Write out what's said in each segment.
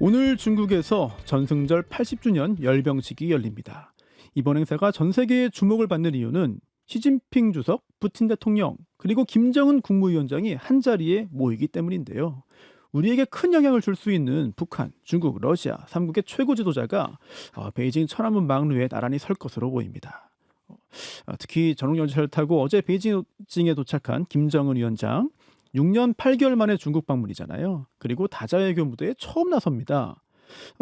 오늘 중국에서 전승절 80주년 열병식이 열립니다. 이번 행사가 전 세계의 주목을 받는 이유는 시진핑 주석, 푸틴 대통령, 그리고 김정은 국무위원장이 한자리에 모이기 때문인데요. 우리에게 큰 영향을 줄 수 있는 북한, 중국, 러시아 3국의 최고 지도자가 베이징 천안문 막루에 나란히 설 것으로 보입니다. 특히 전용열차를 타고 어제 베이징에 도착한 김정은 위원장, 6년 8개월 만에 중국 방문이잖아요. 그리고 다자외교 무대에 처음 나섭니다.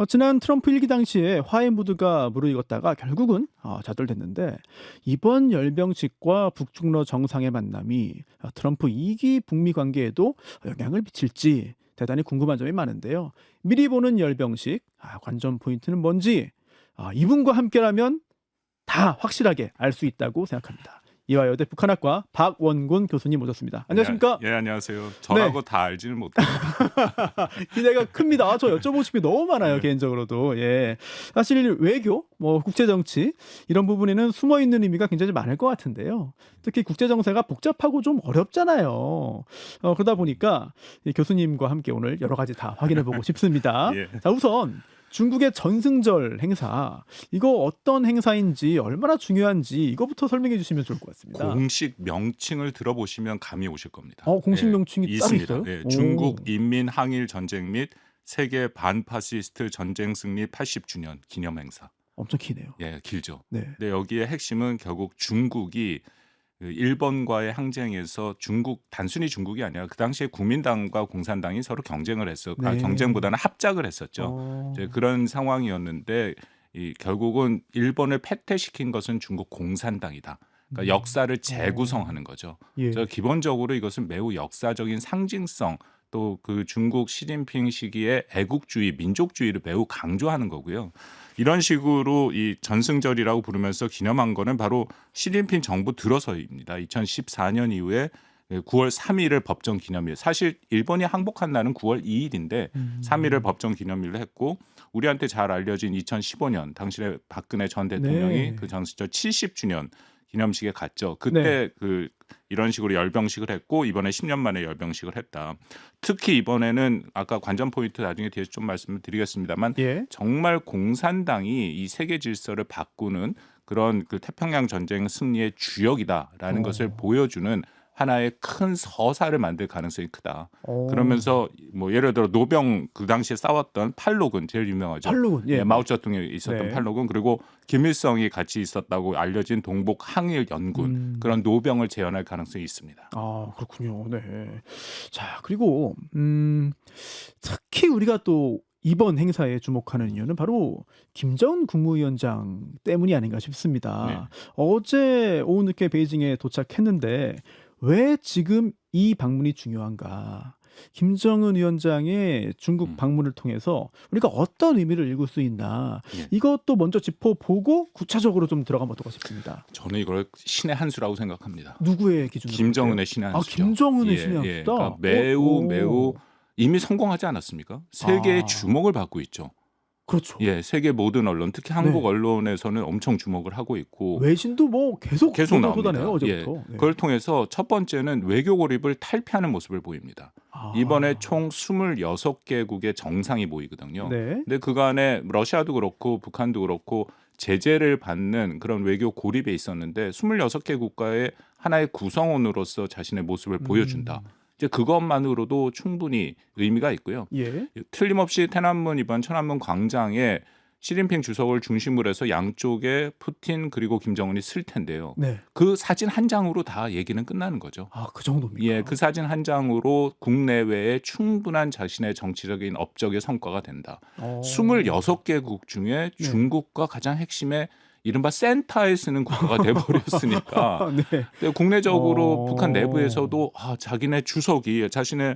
지난 트럼프 1기 당시에 화해 무드가 무르익었다가 결국은 좌절됐는데, 이번 열병식과 북중러 정상의 만남이 트럼프 2기 북미 관계에도 영향을 미칠지 대단히 궁금한 점이 많은데요. 미리 보는 열병식, 관전 포인트는 뭔지 이분과 함께라면 다 확실하게 알 수 있다고 생각합니다. 이화여대 북한학과 박원곤 교수님 모셨습니다. 안녕하십니까? 예, 안녕하세요. 저라고 다 알지는 못해요. 기대가 큽니다. 저 여쭤보고 싶은 게 너무 많아요. 개인적으로도. 예. 사실 외교, 국제정치 이런 부분에는 숨어있는 의미가 굉장히 많을 것 같은데요. 특히 국제정세가 복잡하고 좀 어렵잖아요. 그러다 보니까 이 교수님과 함께 오늘 여러 가지 다 확인해보고 싶습니다. 예. 자, 우선 중국의 전승절 행사, 이거 어떤 행사인지 얼마나 중요한지 이거부터 설명해 주시면 좋을 것 같습니다. 공식 명칭을 들어보시면 감이 오실 겁니다. 공식 명칭이 따로 있습니다. 있어요? 예, 오. 중국 인민 항일 전쟁 및 세계 반파시스트 전쟁 승리 80주년 기념 행사. 엄청 기네요. 예, 길죠. 네. 근데 여기에 핵심은 결국 중국이 그 일본과의 항쟁에서 단순히 중국이 아니라 그 당시에 국민당과 공산당이 서로 경쟁을 했어. 네. 경쟁보다는 합작을 했었죠. 이제 그런 상황이었는데 결국은 일본을 패퇴시킨 것은 중국 공산당이다. 그러니까 역사를 재구성하는 거죠. 예. 그래서 기본적으로 이것은 매우 역사적인 상징성, 또 그 중국 시진핑 시기의 애국주의, 민족주의를 매우 강조하는 거고요. 이런 식으로 이 전승절이라고 부르면서 기념한 거는 바로 시진핑 정부 들어서입니다. 2014년 이후에 9월 3일을 법정 기념일. 사실 일본이 항복한 날은 9월 2일인데 3일을 법정 기념일로 했고, 우리한테 잘 알려진 2015년 당시에 박근혜 전 대통령이 네. 그 전승절 70주년 기념식에 갔죠. 그때 이런 식으로 열병식을 했고, 이번에 10년 만에 열병식을 했다. 특히 이번에는 아까 관전 포인트 나중에 뒤에서 좀 말씀을 드리겠습니다만, 예. 정말 공산당이 이 세계 질서를 바꾸는 그런 그 태평양 전쟁 승리의 주역이다라는 것을 보여주는 하나의 큰 서사를 만들 가능성이 크다. 그러면서 예를 들어 노병 그 당시에 싸웠던 팔로군 제일 유명하죠. 팔로군, 예. 마오쩌둥에 있었던 네. 팔로군, 그리고 김일성이 같이 있었다고 알려진 동북 항일 연군, 그런 노병을 재현할 가능성이 있습니다. 그렇군요. 네. 자, 그리고 특히 우리가 또 이번 행사에 주목하는 이유는 바로 김정은 국무위원장 때문이 아닌가 싶습니다. 어제 오후 늦게 베이징에 도착했는데 왜 지금 이 방문이 중요한가? 김정은 위원장의 중국 방문을 통해서 우리가 어떤 의미를 읽을 수 있나? 이것도 먼저 짚어보고 구체적으로 좀 들어가면 어떨까 싶습니다. 저는 이걸 신의 한 수라고 생각합니다. 누구의 기준으로? 김정은의 신의 한 수죠. 김정은의 신의 한 수다. 그러니까 매우 이미 성공하지 않았습니까? 세계의 주목을 받고 있죠. 그렇죠. 예, 세계 모든 언론, 특히 한국 언론에서는 엄청 주목을 하고 있고, 외신도 계속 나옵니다. 쏟아내요, 어제부터. 네. 그걸 통해서 첫 번째는 외교 고립을 탈피하는 모습을 보입니다. 이번에 총 26개국의 정상이 모이거든요. 네. 근데 그간에 러시아도 그렇고 북한도 그렇고 제재를 받는 그런 외교 고립에 있었는데 26개 국가의 하나의 구성원으로서 자신의 모습을 보여준다. 이제 그것만으로도 충분히 의미가 있고요. 예. 틀림없이天安문 이번 천안문 광장에 시진핑 주석을 중심으로 해서 양쪽에 푸틴 그리고 김정은이 쓸 텐데요. 네. 그 사진 한 장으로 다 얘기는 끝나는 거죠. 그 정도입니까? 예, 그 사진 한 장으로 국내외에 충분한 자신의 정치적인 업적의 성과가 된다. 26개국 중에 중국과 가장 핵심의 이른바 센터에 쓰는 국가가 돼버렸으니까 국내적으로 북한 내부에서도 자기네 주석이 자신의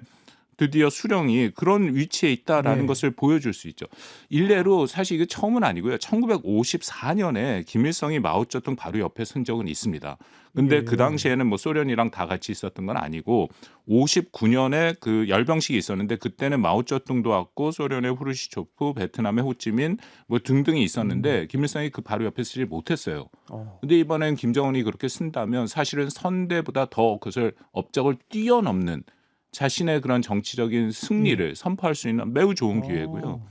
드디어 수령이 그런 위치에 있다라는 것을 보여줄 수 있죠. 일례로 사실 이게 처음은 아니고요. 1954년에 김일성이 마오쩌둥 바로 옆에 쓴 적은 있습니다. 근데 그 당시에는 소련이랑 다 같이 있었던 건 아니고 59년에 그 열병식이 있었는데 그때는 마오쩌둥도 왔고 소련의 후르시초프, 베트남의 호찌민 등등이 있었는데 김일성이 그 바로 옆에 쓰지 못했어요. 근데 이번엔 김정은이 그렇게 쓴다면 사실은 선대보다 더 그것을 업적을 뛰어넘는 자신의 그런 정치적인 승리를 선포할 수 있는 매우 좋은 기회고요.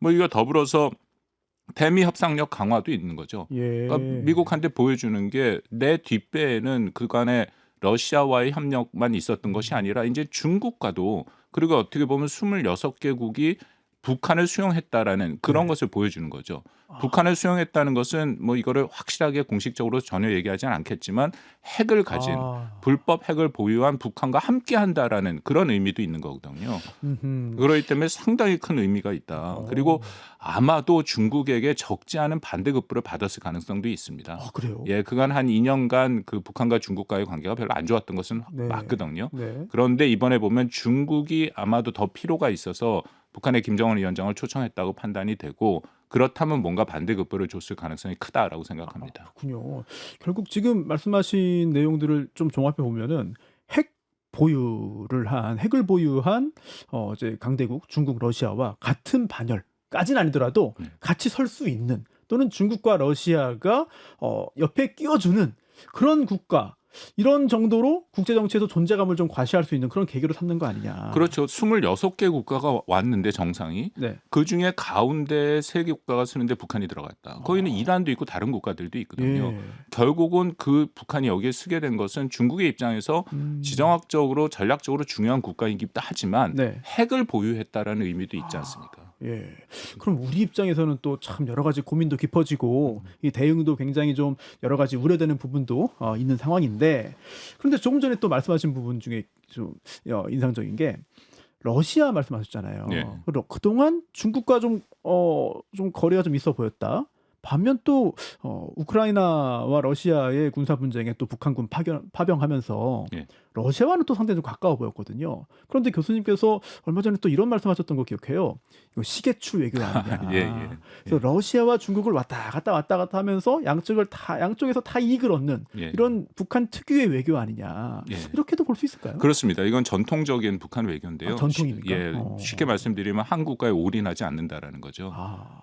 뭐 이거 더불어서 대미 협상력 강화도 있는 거죠. 예. 그러니까 미국한테 보여주는 게 내 뒷배에는 그간에 러시아와의 협력만 있었던 것이 아니라 이제 중국과도 그리고 어떻게 보면 26개국이 북한을 수용했다라는 그런 네. 것을 보여주는 거죠. 아. 북한을 수용했다는 것은 뭐 이거를 확실하게 공식적으로 전혀 얘기하지는 않겠지만 핵을 가진 불법 핵을 보유한 북한과 함께한다라는 그런 의미도 있는 거거든요. 음흠. 그렇기 때문에 상당히 큰 의미가 있다. 그리고 아마도 중국에게 적지 않은 반대급부를 받았을 가능성도 있습니다. 아, 그래요? 예, 그간 한 2년간 그 북한과 중국과의 관계가 별로 안 좋았던 것은 네. 맞거든요. 네. 그런데 이번에 보면 중국이 아마도 더 필요가 있어서 북한의 김정은 위원장을 초청했다고 판단이 되고 그렇다면 뭔가 반대급부를 줬을 가능성이 크다라고 생각합니다. 그렇군요. 결국 지금 말씀하신 내용들을 좀 종합해 보면은 핵을 보유한 이제 강대국 중국, 러시아와 같은 반열까지는 아니더라도 같이 설 수 있는 또는 중국과 러시아가 옆에 끼워주는 그런 국가 이런 정도로 국제 정치에서 존재감을 좀 과시할 수 있는 그런 계기로 삼는 거 아니냐. 그렇죠. 26개 국가가 왔는데 정상이 네. 그중에 가운데 3개 국가가 쓰는데 북한이 들어갔다. 거기는 이란도 있고 다른 국가들도 있거든요. 예. 결국은 그 북한이 여기에 쓰게 된 것은 중국의 입장에서 지정학적으로 전략적으로 중요한 국가이기도 하지만 네. 핵을 보유했다라는 의미도 있지 않습니까? 예. 그럼 우리 입장에서는 또 참 여러 가지 고민도 깊어지고 이 대응도 굉장히 좀 여러 가지 우려되는 부분도 있는 상황인데 그런데 조금 전에 또 말씀하신 부분 중에 좀 인상적인 게 러시아 말씀하셨잖아요. 예. 그동안 중국과 좀 거리가 좀 있어 보였다. 반면 또 우크라이나와 러시아의 군사 분쟁에 또 북한군 파병하면서 예. 러시아와는 또 상당히 좀 가까워 보였거든요. 그런데 교수님께서 얼마 전에 또 이런 말씀하셨던 거 기억해요. 이거 시계추 외교 아니냐. 예, 예. 그래서 러시아와 중국을 왔다 갔다 하면서 양쪽에서 다 이익을 얻는 예. 이런 북한 특유의 외교 아니냐. 예. 이렇게도 볼 수 있을까요? 그렇습니다. 이건 전통적인 북한 외교인데요. 전통입니까? 쉽게 말씀드리면 한국과에 올인하지 않는다라는 거죠.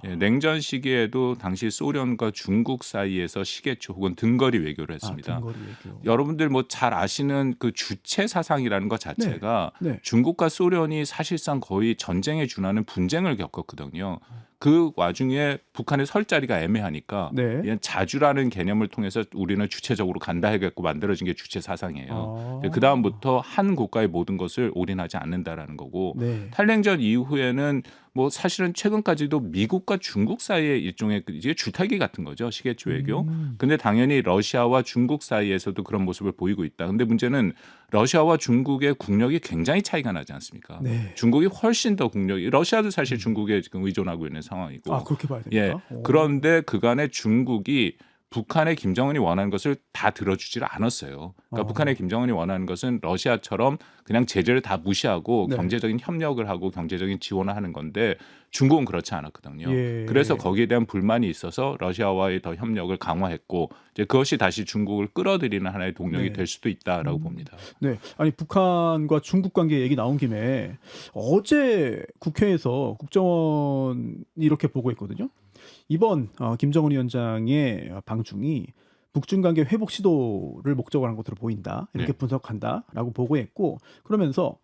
예. 냉전 시기에도 당시 소련과 중국 사이에서 시계추 혹은 등거리 외교를 했습니다. 등거리 외교. 여러분들 뭐 잘 아시는 그 주체 사상이라는 것 자체가 네. 중국과 소련이 사실상 거의 전쟁에 준하는 분쟁을 겪었거든요. 그 와중에 북한의 설 자리가 애매하니까 네. 자주라는 개념을 통해서 우리는 주체적으로 간다 해갖고 만들어진 게 주체 사상이에요. 아. 그 다음부터 한 국가의 모든 것을 올인하지 않는다라는 거고 네. 탈냉전 이후에는 뭐 사실은 최근까지도 미국과 중국 사이의 일종의 이제 주타기 같은 거죠. 시계추 외교. 근데 당연히 러시아와 중국 사이에서도 그런 모습을 보이고 있다. 근데 문제는 러시아와 중국의 국력이 굉장히 차이가 나지 않습니까? 네. 중국이 훨씬 더 국력이 러시아도 사실 중국에 지금 의존하고 있는 상황이고. 그렇게 봐야 예. 됩니까? 그런데 그간에 중국이 북한의 김정은이 원하는 것을 다 들어주지를 않았어요. 그러니까 북한의 김정은이 원하는 것은 러시아처럼 그냥 제재를 다 무시하고 네. 경제적인 협력을 하고 경제적인 지원을 하는 건데 중국은 그렇지 않았거든요. 예. 그래서 거기에 대한 불만이 있어서 러시아와의 더 협력을 강화했고 이제 그것이 다시 중국을 끌어들이는 하나의 동력이 네. 될 수도 있다라고 봅니다. 네. 아니 북한과 중국 관계 얘기 나온 김에 어제 국회에서 국정원이 이렇게 보고했거든요. 이번 김정은 위원장의 방중이 북중 관계 회복 시도를 목적으로 한 것으로 보인다. 이렇게 네. 분석한다라고 보고했고 그러면서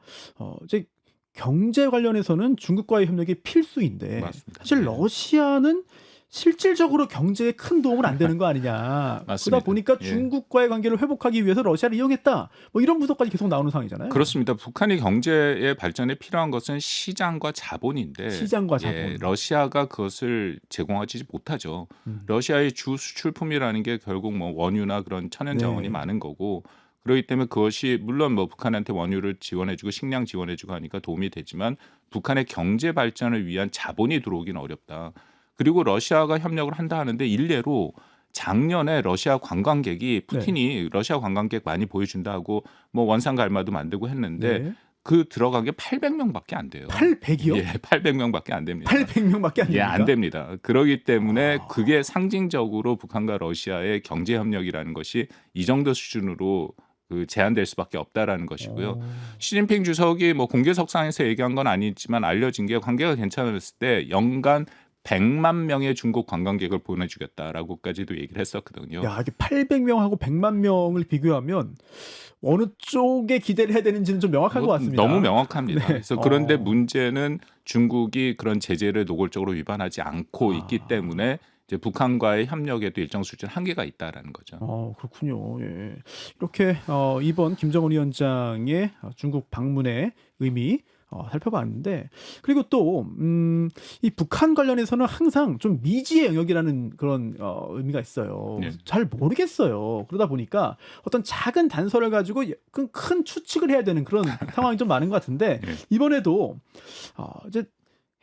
이제 경제 관련해서는 중국과의 협력이 필수인데 맞습니다. 사실 네. 러시아는 실질적으로 경제에 큰 도움은 안 되는 거 아니냐. 맞습니다. 그러다 보니까 예. 중국과의 관계를 회복하기 위해서 러시아를 이용했다. 뭐 이런 분석까지 계속 나오는 상황이잖아요. 그렇습니다. 북한의 경제의 발전에 필요한 것은 시장과 자본인데 시장과 자본. 예, 러시아가 그것을 제공하지 못하죠. 러시아의 주 수출품이라는 게 결국 뭐 원유나 그런 천연 자원이 네. 많은 거고 그렇기 때문에 그것이 물론 뭐 북한한테 원유를 지원해주고 식량 지원해주고 하니까 도움이 되지만 북한의 경제 발전을 위한 자본이 들어오기는 어렵다. 그리고 러시아가 협력을 한다 하는데 일례로 작년에 러시아 관광객이 푸틴이 러시아 관광객 많이 보여준다 하고 뭐 원산 갈마도 만들고 했는데 네. 그 들어간 게 800명밖에 안 돼요. 800이요? 예, 800명밖에 안 됩니다. 800명밖에 안 예, 됩니까? 안 됩니다. 그렇기 때문에 그게 상징적으로 북한과 러시아의 경제 협력이라는 것이 이 정도 수준으로 그 제한될 수밖에 없다라는 것이고요. 시진핑 주석이 뭐 공개석상에서 얘기한 건 아니지만 알려진 게 관계가 괜찮았을 때 연간 100만 명의 중국 관광객을 보내주겠다라고까지도 얘기를 했었거든요. 야, 이게 800명하고 100만 명을 비교하면 어느 쪽에 기대를 해야 되는지는 좀 명확한 것 같습니다. 너무 명확합니다. 네. 그래서 그런데 문제는 중국이 그런 제재를 노골적으로 위반하지 않고 있기 때문에 이제 북한과의 협력에도 일정 수준 한계가 있다라는 거죠. 그렇군요. 예. 이렇게 이번 김정은 위원장의 중국 방문의 의미 살펴봤는데, 그리고 또 이 북한 관련해서는 항상 좀 미지의 영역이라는 그런 의미가 있어요. 네. 잘 모르겠어요. 그러다 보니까 어떤 작은 단서를 가지고 큰 추측을 해야 되는 그런 상황이 좀 많은 것 같은데, 네. 이번에도 이제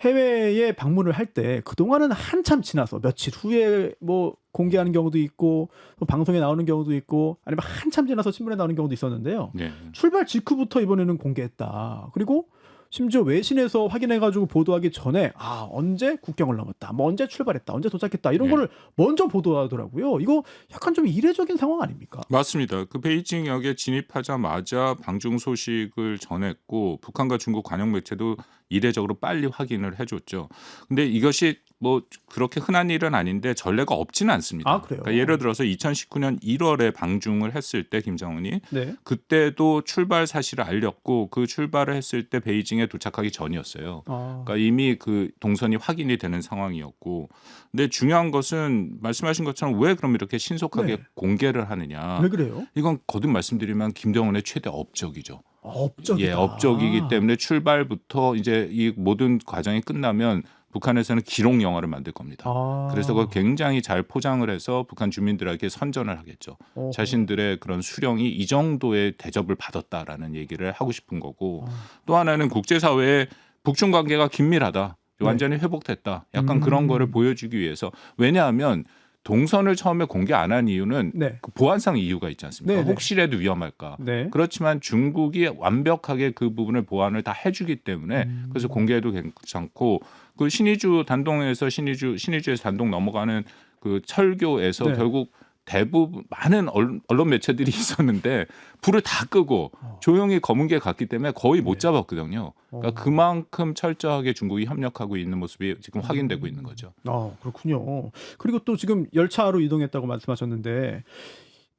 해외에 방문을 할 때 그동안은 한참 지나서 며칠 후에 뭐 공개하는 경우도 있고 또 방송에 나오는 경우도 있고 아니면 한참 지나서 신문에 나오는 경우도 있었는데요. 네. 출발 직후부터 이번에는 공개했다. 그리고 심지어 외신에서 확인해가지고 보도하기 전에 언제 국경을 넘었다, 뭐 언제 출발했다, 언제 도착했다 이런 네. 거를 먼저 보도하더라고요. 이거 약간 좀 이례적인 상황 아닙니까? 맞습니다. 그 베이징역에 진입하자마자 방중 소식을 전했고 북한과 중국 관영 매체도 이례적으로 빨리 확인을 해줬죠. 근데 이것이 뭐 그렇게 흔한 일은 아닌데 전례가 없지는 않습니다. 그래요? 그러니까 예를 들어서 2019년 1월에 방중을 했을 때 김정은이 네. 그때도 출발 사실을 알렸고 그 출발을 했을 때 베이징에 도착하기 전이었어요. 그러니까 이미 그 동선이 확인이 되는 상황이었고, 근데 중요한 것은 말씀하신 것처럼 왜 그럼 이렇게 신속하게 네. 공개를 하느냐? 왜 그래요? 이건 거듭 말씀드리면 김정은의 최대 업적이죠. 업적이다. 예, 업적이기 때문에 출발부터 이제 이 모든 과정이 끝나면 북한에서는 기록 영화를 만들 겁니다. 그래서 그걸 굉장히 잘 포장을 해서 북한 주민들에게 선전을 하겠죠. 어허. 자신들의 그런 수령이 이 정도의 대접을 받았다라는 얘기를 하고 싶은 거고, 또 하나는 국제사회에 북중 관계가 긴밀하다, 완전히 회복됐다, 약간 그런 거를 보여주기 위해서. 왜냐하면 동선을 처음에 공개 안 한 이유는 네. 그 보안상 이유가 있지 않습니까? 네네. 혹시라도 위험할까. 네. 그렇지만 중국이 완벽하게 그 부분을 보완을 다 해주기 때문에 그래서 공개해도 괜찮고, 그 신의주에서 단동 넘어가는 그 철교에서 네. 결국 대부분 많은 언론 매체들이 있었는데 불을 다 끄고 조용히 검은개 갔기 때문에 거의 못 잡았거든요. 그러니까 그만큼 철저하게 중국이 협력하고 있는 모습이 지금 확인되고 있는 거죠. 그렇군요. 그리고 또 지금 열차로 이동했다고 말씀하셨는데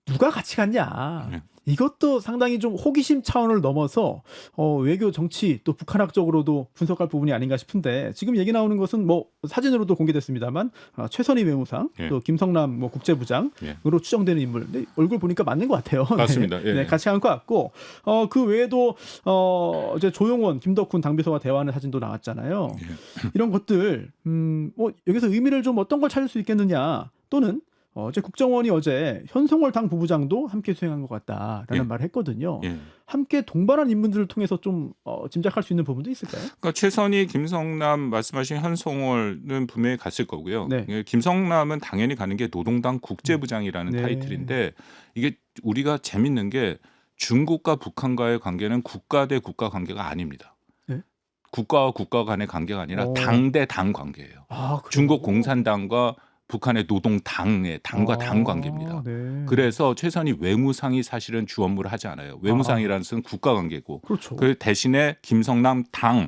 누가 같이 갔냐? 네. 이것도 상당히 좀 호기심 차원을 넘어서 외교 정치 또 북한학적으로도 분석할 부분이 아닌가 싶은데, 지금 얘기 나오는 것은 뭐 사진으로도 공개됐습니다만 최선희 외무상 예. 또 김성남 뭐 국제부장으로 예. 추정되는 인물. 근데 얼굴 보니까 맞는 것 같아요. 맞습니다. 네, 예. 네, 같이 간 것 같고 그 외에도 이제 조용원, 김덕훈 당비서와 대화하는 사진도 나왔잖아요. 예. 이런 것들 뭐 여기서 의미를 좀 어떤 걸 찾을 수 있겠느냐, 또는 어제 국정원이 어제 현송월 당 부부장도 함께 수행한 것 같다라는 예. 말을 했거든요. 예. 함께 동반한 인물들을 통해서 좀 짐작할 수 있는 부분도 있을까요? 그러니까 최선희, 김성남 말씀하신 현송월은 분명히 갔을 거고요. 네. 예, 김성남은 당연히 가는 게 노동당 국제부장이라는 네. 타이틀인데, 이게 우리가 재밌는 게 중국과 북한과의 관계는 국가 대 국가 관계가 아닙니다. 네? 국가와 국가 간의 관계가 아니라 오. 당 대 당 관계예요. 그래요? 중국 공산당과 북한의 노동당의 당과 당 관계입니다. 네. 그래서 최선희 외무상이 사실은 주 업무를 하지 않아요. 외무상이라는 것은 국가 관계고, 그렇죠. 그 대신에 김성남 당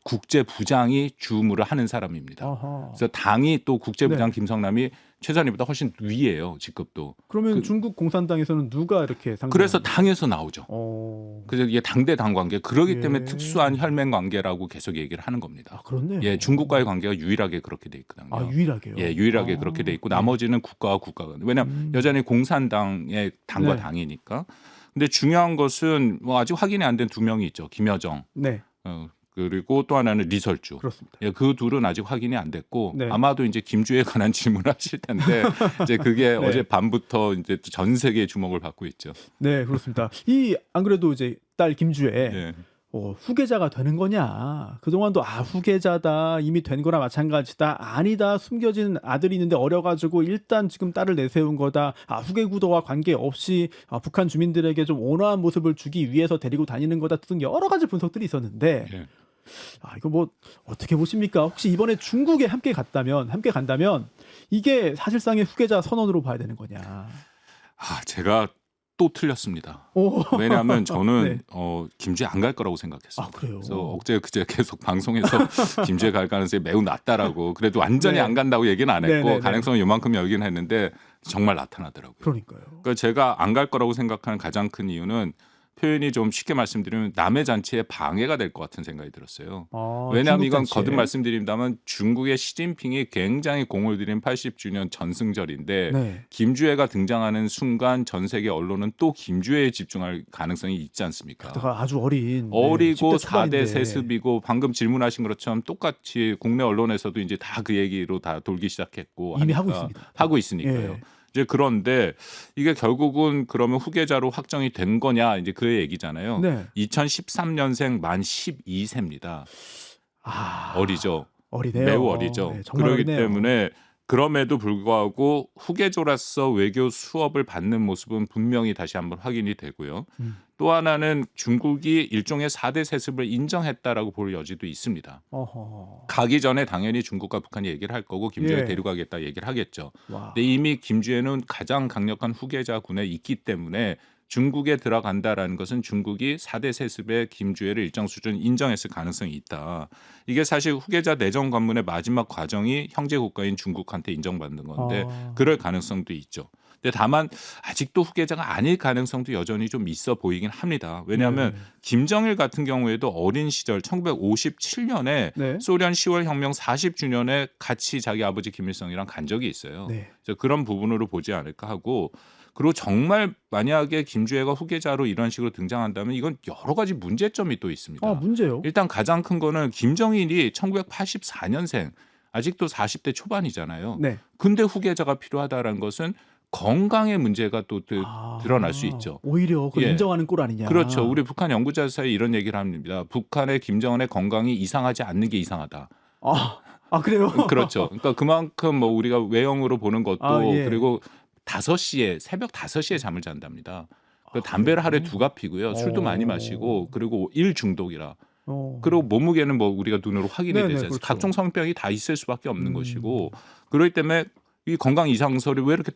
국제부장이 주 업무를 하는 사람입니다. 아하. 그래서 당이 또 국제부장 네. 김성남이 최선희보다 훨씬 위예요, 직급도. 그러면 중국 공산당에서는 누가 이렇게 상대? 그래서 당에서 나오죠. 그래서 이게 당대 당 관계, 그러기 예. 때문에 특수한 혈맹 관계라고 계속 얘기를 하는 겁니다. 그렇네요. 예, 중국과의 관계가 유일하게 그렇게 돼 있거든요. 유일하게요. 예, 유일하게 그렇게 돼 있고 나머지는 국가와 국가가. 왜냐하면 여전히 공산당의 당과 네. 당이니까. 근데 중요한 것은 뭐 아직 확인이 안 된 두 명이 있죠. 김여정. 네, 그리고 또 하나는 리설주. 그렇습니다. 예, 그 둘은 아직 확인이 안 됐고 네. 아마도 이제 김주에 관한 질문을 하실 텐데 이제 그게 네. 어제 밤부터 이제 전 세계의 주목을 받고 있죠. 네, 그렇습니다. 안 그래도 이제 딸 김주애 예. 후계자가 되는 거냐? 그동안도 후계자다, 이미 된 거나 마찬가지다, 아니다, 숨겨진 아들이 있는데 어려가지고 일단 지금 딸을 내세운 거다, 후계 구도와 관계없이 북한 주민들에게 좀 온화한 모습을 주기 위해서 데리고 다니는 거다 등 여러 가지 분석들이 있었는데 예. 이거 뭐 어떻게 보십니까? 혹시 이번에 중국에 함께 간다면 이게 사실상의 후계자 선언으로 봐야 되는 거냐? 제가 또 틀렸습니다. 오. 왜냐하면 저는 네. 김주에 안 갈 거라고 생각했어요. 아, 그래요? 그래서 그제 계속 방송에서 김주에 갈 가능성이 매우 낮다라고 그래도 완전히 네. 안 간다고 얘기는 안 했고 네네네. 가능성은 요만큼 열긴 했는데 정말 나타나더라고요. 그러니까요. 그러니까 제가 안 갈 거라고 생각하는 가장 큰 이유는 표현이 좀 쉽게 말씀드리면 남의 잔치에 방해가 될 것 같은 생각이 들었어요. 왜냐하면 이건 거듭 말씀드립니다만 중국의 시진핑이 굉장히 공을 들인 80주년 전승절인데 네. 김주애가 등장하는 순간 전 세계 언론은 또 김주애에 집중할 가능성이 있지 않습니까? 게다가 아주 어린 어리고 10대 초반인데. 4대 세습이고 방금 질문하신 것처럼 똑같이 국내 언론에서도 이제 다 그 얘기로 다 돌기 시작했고 이미 하니까 하고 있습니다. 하고 있으니까요. 예. 이제 그런데 이게 결국은 그러면 후계자로 확정이 된 거냐 이제 그 얘기잖아요. 네. 2013년생 만 12세입니다. 아, 어리죠. 어리네요. 매우 어리죠. 네, 정말 그렇기 어리네요. 때문에 그럼에도 불구하고 후계자로서 외교 수업을 받는 모습은 분명히 다시 한번 확인이 되고요. 또 하나는 중국이 일종의 4대 세습을 인정했다라고 볼 여지도 있습니다. 어허. 가기 전에 당연히 중국과 북한이 얘기를 할 거고 김주애를 예. 데려가겠다 얘기를 하겠죠. 와. 근데 이미 김주애는 가장 강력한 후계자군에 있기 때문에 중국에 들어간다라는 것은 중국이 4대 세습의 김주애를 일정 수준 인정했을 가능성이 있다. 이게 사실 후계자 내정 관문의 마지막 과정이 형제 국가인 중국한테 인정받는 건데 그럴 가능성도 있죠. 근데 다만 아직도 후계자가 아닐 가능성도 여전히 좀 있어 보이긴 합니다. 왜냐하면 김정일 같은 경우에도 어린 시절 1957년에 네. 소련 10월 혁명 40주년에 같이 자기 아버지 김일성이랑 간 적이 있어요. 네. 그래서 그런 부분으로 보지 않을까 하고 그리고 정말 만약에 김주애가 후계자로 이런 식으로 등장한다면 이건 여러 가지 문제점이 또 있습니다. 문제요? 일단 가장 큰 거는 김정일이 1984년생 아직도 40대 초반이잖아요. 네. 근데 후계자가 필요하다는 것은 건강의 문제가 또 드러날 수 있죠. 오히려 그걸 예. 인정하는 꼴 아니냐. 그렇죠. 우리 북한 연구자 사이에 이런 얘기를 합니다. 북한의 김정은의 건강이 이상하지 않는 게 이상하다. 그래요? 그렇죠. 그러니까 그만큼 뭐 우리가 외형으로 보는 것도 예. 그리고 5시에 새벽 5시에 잠을 잔답니다. 담배를 하루에 2갑 피고요. 술도 많이 마시고 그리고 일 중독이라. 그리고 몸무게는 뭐 우리가 눈으로 확인이 네네, 되지 않습니까? 그렇죠. 각종 성병이 다 있을 수밖에 없는 것이고 그렇기 때문에 이 건강 이상설이 왜 이렇게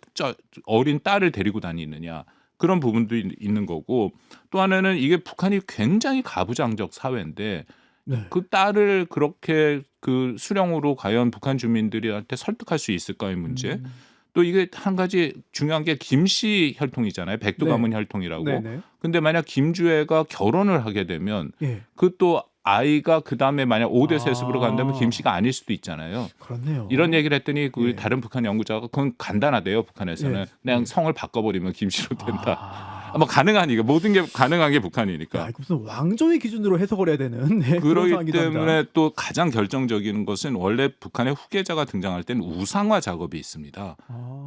어린 딸을 데리고 다니느냐 그런 부분도 있는 거고 또 하나는 이게 북한이 굉장히 가부장적 사회인데 네. 그 딸을 그렇게 그 수령으로 과연 북한 주민들한테 설득할 수 있을까의 문제 또 이게 한 가지 중요한 게 김씨 혈통이잖아요. 백두 가문 혈통이라고. 네네. 근데 만약 김주애가 결혼을 하게 되면 예. 그 또 아이가 그 다음에 만약 5대 세습으로 간다면 김씨가 아닐 수도 있잖아요. 그렇네요. 이런 얘기를 했더니 그 예. 다른 북한 연구자가 그건 간단하대요. 북한에서는 예. 그냥 성을 바꿔버리면 김씨로 된다. 뭐 가능하니까 모든 게 가능한 게 북한이니까. 야, 이거 무슨 왕조의 기준으로 해석을 해야 되는 그런 그러기 상황이기도 합니다. 때문에 또 가장 결정적인 것은 원래 북한의 후계자가 등장할 때는 우상화 작업이 있습니다.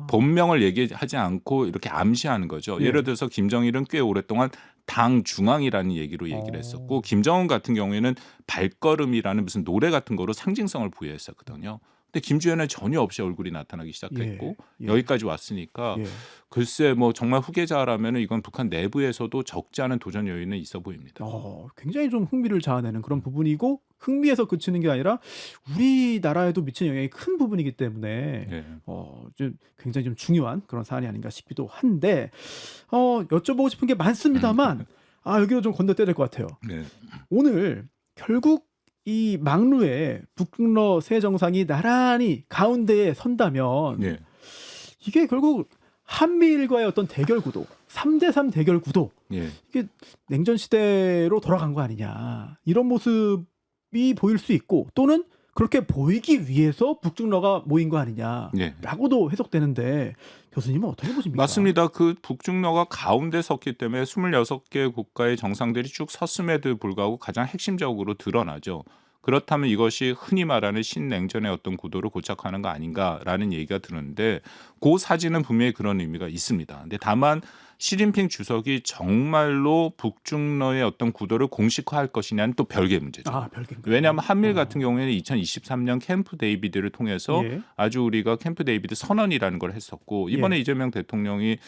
본명을 얘기하지 않고 이렇게 암시하는 거죠. 예. 예를 들어서 김정일은 꽤 오랫동안 당 중앙이라는 얘기로 얘기를 했었고 김정은 같은 경우에는 발걸음이라는 무슨 노래 같은 거로 상징성을 부여했었거든요. 근데 김주애는 전혀 없이 얼굴이 나타나기 시작했고 예. 여기까지 왔으니까 예. 글쎄 뭐 정말 후계자라면 이건 북한 내부에서도 적지 않은 도전 요인은 있어 보입니다. 굉장히 좀 흥미를 자아내는 그런 부분이고 흥미에서 그치는 게 아니라 우리나라에도 미치는 영향이 큰 부분이기 때문에 네. 좀 굉장히 좀 중요한 그런 사안이 아닌가 싶기도 한데 여쭤보고 싶은 게 많습니다만 여기로 좀 건너뛰어야 될 것 같아요. 네. 오늘 결국 이 막루에 북러 세 정상이 나란히 가운데에 선다면 네. 이게 결국 한미일과의 어떤 대결 구도, 3대3 대결 구도, 네. 이게 냉전 시대로 돌아간 거 아니냐 이런 모습이 보일 수 있고 또는 그렇게 보이기 위해서 북중러가 모인 거 아니냐라고도 해석되는데 교수님은 어떻게 보십니까? 맞습니다. 그 북중러가 가운데 섰기 때문에 26개 국가의 정상들이 쭉 섰음에도 불구하고 가장 핵심적으로 드러나죠. 그렇다면 이것이 흔히 말하는 신냉전의 어떤 구도를 고착하는 거 아닌가라는 얘기가 드는데 그 사진은 분명히 그런 의미가 있습니다. 근데 다만 시진핑 주석이 정말로 북중러의 어떤 구도를 공식화할 것이냐는 또 별개의 문제죠. 별개인가요? 왜냐하면 한미일 같은 경우에는 2023년 캠프 데이비드를 통해서 예. 아주 우리가 캠프 데이비드 선언이라는 걸 했었고 이번에 이재명 대통령이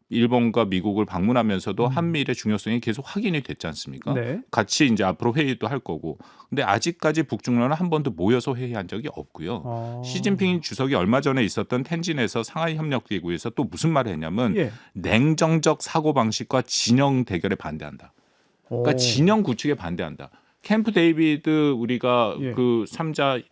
일본과 미국을 방문하면서도 한미일의 중요성이 계속 확인이 됐지 않습니까? 네. 같이 이제 앞으로 회의도 할 거고. 근데 아직까지 북중러는 한 번도 모여서 회의한 적이 없고요. 시진핑 주석이 얼마 전에 있었던 텐진에서 상하이 협력기구에서 또 무슨 말을 했냐면 예. 냉정적 사고방식과 진영 대결에 반대한다. 그러니까 진영 구축에 반대한다. 캠프 데이비드 우리가 예. 그 3자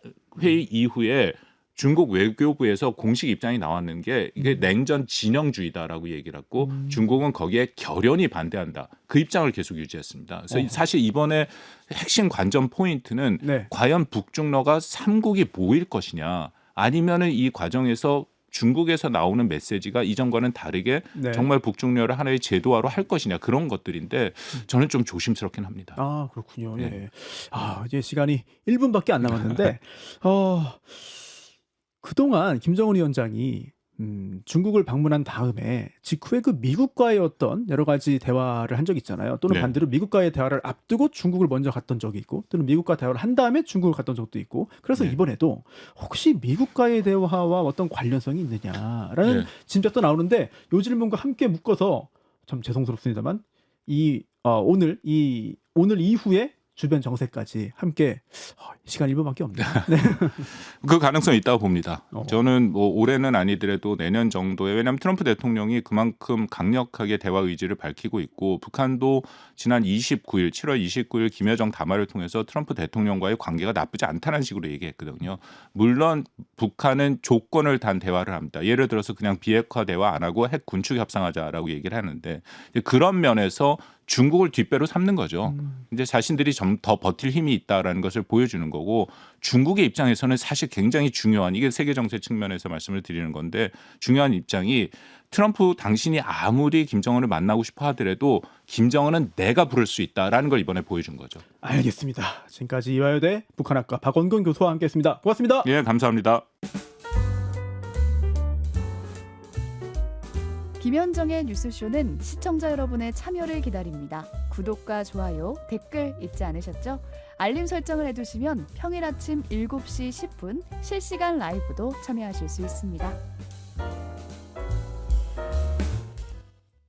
회의 이후에 중국 외교부에서 공식 입장이 나왔는 게 이게 냉전 진영주의다라고 얘기를 했고 중국은 거기에 결연히 반대한다. 그 입장을 계속 유지했습니다. 그래서 사실 이번에 핵심 관전 포인트는 네. 과연 북중러가 3국이 모일 것이냐 아니면은 이 과정에서 중국에서 나오는 메시지가 이전과는 다르게 네. 정말 북중러를 하나의 제도화로 할 것이냐 그런 것들인데 저는 좀 조심스럽긴 합니다. 아, 그렇군요. 네. 예. 아, 이제 시간이 1분밖에 안 남았는데 그동안 김정은 위원장이 중국을 방문한 다음에 직후에 그 미국과의 어떤 여러 가지 대화를 한 적이 있잖아요. 또는 네. 반대로 미국과의 대화를 앞두고 중국을 먼저 갔던 적이 있고 또는 미국과 대화를 한 다음에 중국을 갔던 적도 있고 그래서 네. 이번에도 혹시 미국과의 대화와 어떤 관련성이 있느냐라는 네. 짐작도 나오는데 요 질문과 함께 묶어서 참 죄송스럽습니다만 오늘 이후에 주변 정세까지 함께 시간 1분밖에 없네요. 네. 그 가능성이 있다고 봅니다. 어. 저는 뭐 올해는 아니더라도 내년 정도에 왜냐하면 트럼프 대통령이 그만큼 강력하게 대화 의지를 밝히고 있고 북한도 지난 7월 29일 김여정 담화를 통해서 트럼프 대통령과의 관계가 나쁘지 않다는 식으로 얘기했거든요. 물론 북한은 조건을 단 대화를 합니다. 예를 들어서 그냥 비핵화 대화 안 하고 핵 군축 협상하자라고 얘기를 하는데 그런 면에서 중국을 뒷배로 삼는 거죠. 이제 자신들이 좀 더 버틸 힘이 있다라는 것을 보여주는 거고 중국의 입장에서는 사실 굉장히 중요한 이게 세계 정세 측면에서 말씀을 드리는 건데 중요한 입장이 트럼프 당신이 아무리 김정은을 만나고 싶어 하더라도 김정은은 내가 부를 수 있다라는 걸 이번에 보여준 거죠. 알겠습니다. 지금까지 이화여대 북한학과 박원근 교수와 함께했습니다. 고맙습니다. 예, 감사합니다. 김현정의 뉴스쇼는 시청자 여러분의 참여를 기다립니다. 구독과 좋아요, 댓글 잊지 않으셨죠? 알림 설정을 해두시면 평일 아침 7시 10분 실시간 라이브도 참여하실 수 있습니다.